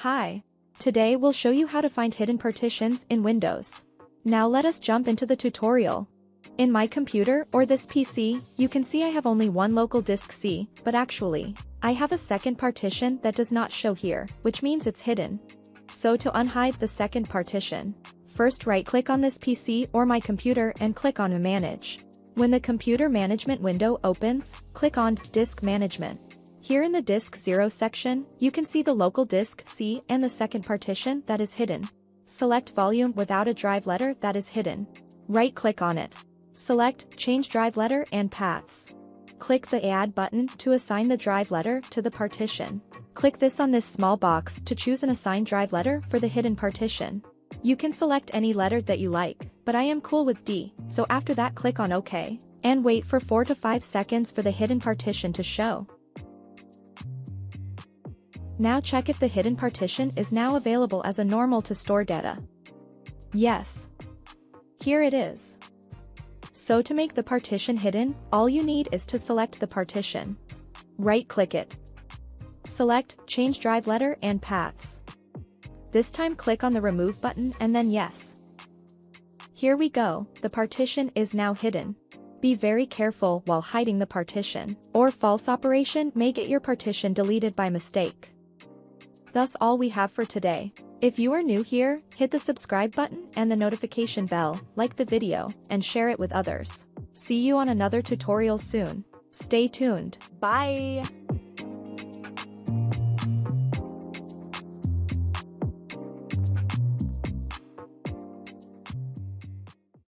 Hi. Today we'll show you how to find hidden partitions in Windows. Now let us jump into the tutorial. In my computer or this PC, you can see I have only one local disk C, but actually, I have a second partition that does not show here, which means it's hidden. So to unhide the second partition, first right-click on this PC or my computer and click on Manage. When the Computer Management window opens, click on Disk Management. Here in the Disk 0 section, you can see the local disk C and the second partition that is hidden. Select Volume without a drive letter that is hidden. Right-click on it. Select Change Drive Letter and Paths. Click the Add button to assign the drive letter to the partition. Click this on this small box to choose an assigned drive letter for the hidden partition. You can select any letter that you like, but I am cool with D, so after that click on OK, and wait for 4 to 5 seconds for the hidden partition to show. Now check if the hidden partition is now available as a normal to store data. Yes. Here it is. So to make the partition hidden, all you need is to select the partition. Right-click it. Select Change Drive Letter and Paths. This time click on the Remove button and then Yes. Here we go, the partition is now hidden. Be very careful while hiding the partition, or false operation may get your partition deleted by mistake. That's all we have for today. If you are new here, hit the subscribe button and the notification bell, like the video, and share it with others. See you on another tutorial soon. Stay tuned. Bye!